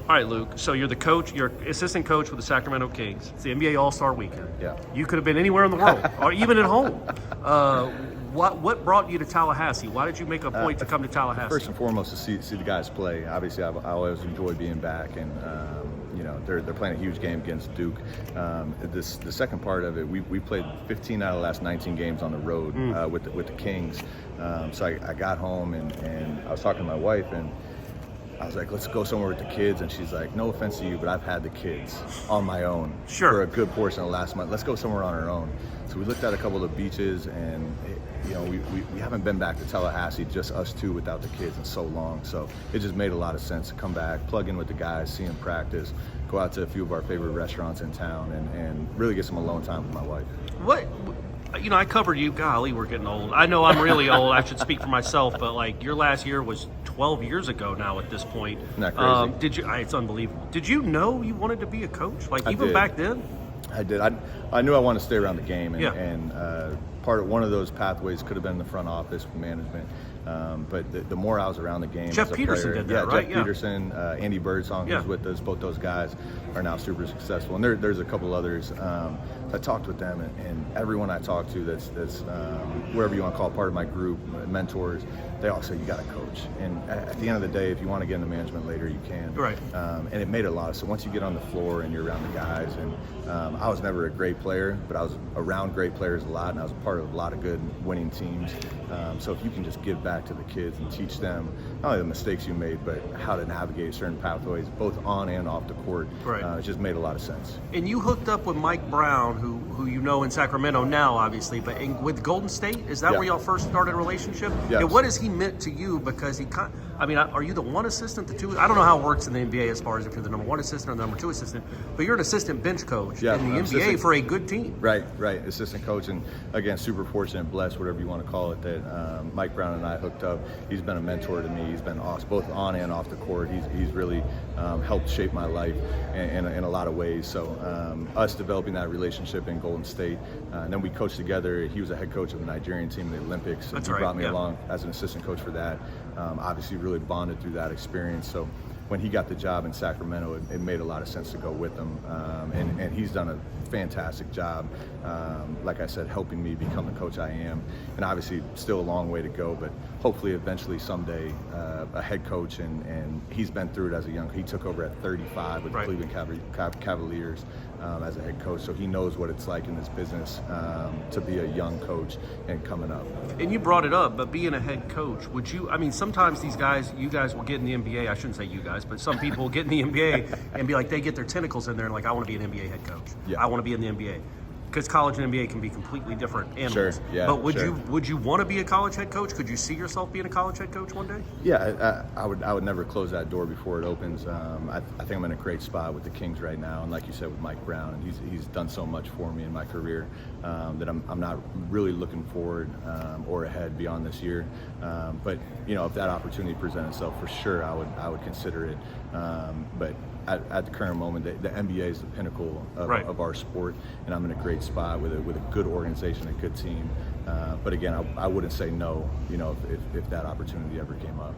All right, Luke. So you're the coach. You're assistant coach with the Sacramento Kings. It's the NBA All-Star Weekend. Yeah. You could have been anywhere in the world, or even at home. What brought you to Tallahassee? Why did you make a point to come to Tallahassee? First and foremost, to see the guys play. Obviously, I always enjoy being back, and they're playing a huge game against Duke. The second part of it, we played 15 out of the last 19 games on the road with the Kings. So I got home and I was talking to my wife, and I was like, let's go somewhere with the kids. And she's like, no offense to you, but I've had the kids on my own for a good portion of the last month. Let's go somewhere on our own. So we looked at a couple of the beaches, and we haven't been back to Tallahassee, just us two without the kids, in so long. So it just made a lot of sense to come back, plug in with the guys, see them practice, go out to a few of our favorite restaurants in town, and really get some alone time with my wife. I covered you. Golly, we're getting old. I know I'm really old. I should speak for myself, but like your last year was 12 years ago now at this point. Isn't that crazy? Did you? It's unbelievable. Did you know you wanted to be a coach? Like even did. Back then? I did. I knew I wanted to stay around the game, and Yeah. part of one of those pathways could have been the front office with management. But the more I was around the game, Jeff as a Peterson player, did that, right? Jeff Peterson, Andy Birdsong, who's with us. Both those guys are now super successful, and there's a couple others. I talked with them, and everyone I talked to that's wherever you want to call it, part of my group, mentors, they all say you got to coach. And at the end of the day, if you want to get into management later, you can. Right. And it made a lot of sense. Once you get on the floor and you're around the guys, and I was never a great player, but I was around great players a lot, and I was a part of a lot of good winning teams. So if you can just give back to the kids and teach them not only the mistakes you made, but how to navigate certain pathways, both on and off the court, it just made a lot of sense. And you hooked up with Mike Brown, who you know in Sacramento now, obviously, but with Golden State, is that where y'all first started a relationship? Yes. And what has he meant to you? Because are you the one assistant, the two? I don't know how it works in the NBA as far as if you're the number one assistant or the number two assistant, but you're an assistant bench coach in the NBA for a good team. Right. Assistant coach, and again, super fortunate, blessed, whatever you want to call it, that Mike Brown and I hooked up. He's been a mentor to me. He's been awesome, both on and off the court. He's really helped shape my life in a lot of ways. So us developing that relationship in Golden State, and then we coached together. He was a head coach of the Nigerian team in the Olympics, and he brought me along as an assistant coach for that. Obviously, really bonded through that experience. So when he got the job in Sacramento, it made a lot of sense to go with him, and he's done a fantastic job, like I said, helping me become the coach I am. And obviously still a long way to go, but hopefully eventually someday a head coach, and he's been through it as a young. He took over at 35 with the Cleveland Cavaliers as a head coach, so he knows what it's like in this business to be a young coach and coming up. And you brought it up, but being a head coach, would you, sometimes you guys will get in the NBA, I shouldn't say you guys, but some people will get in the NBA and be like, they get their tentacles in there and like, I want to be an NBA head coach. Yeah. I want to be in the NBA. Because college and NBA can be completely different animals. Sure, yeah. But would you want to be a college head coach? Could you see yourself being a college head coach one day? Yeah, I would never close that door before it opens. I think I'm in a great spot with the Kings right now, and like you said, with Mike Brown, and he's done so much for me in my career that I'm not really looking forward or ahead beyond this year. But if that opportunity presents itself, for sure I would consider it. But at the current moment, the NBA is the pinnacle of our sport, and I'm in a great spot with a good organization, a good team. But again, I wouldn't say no, if that opportunity ever came up.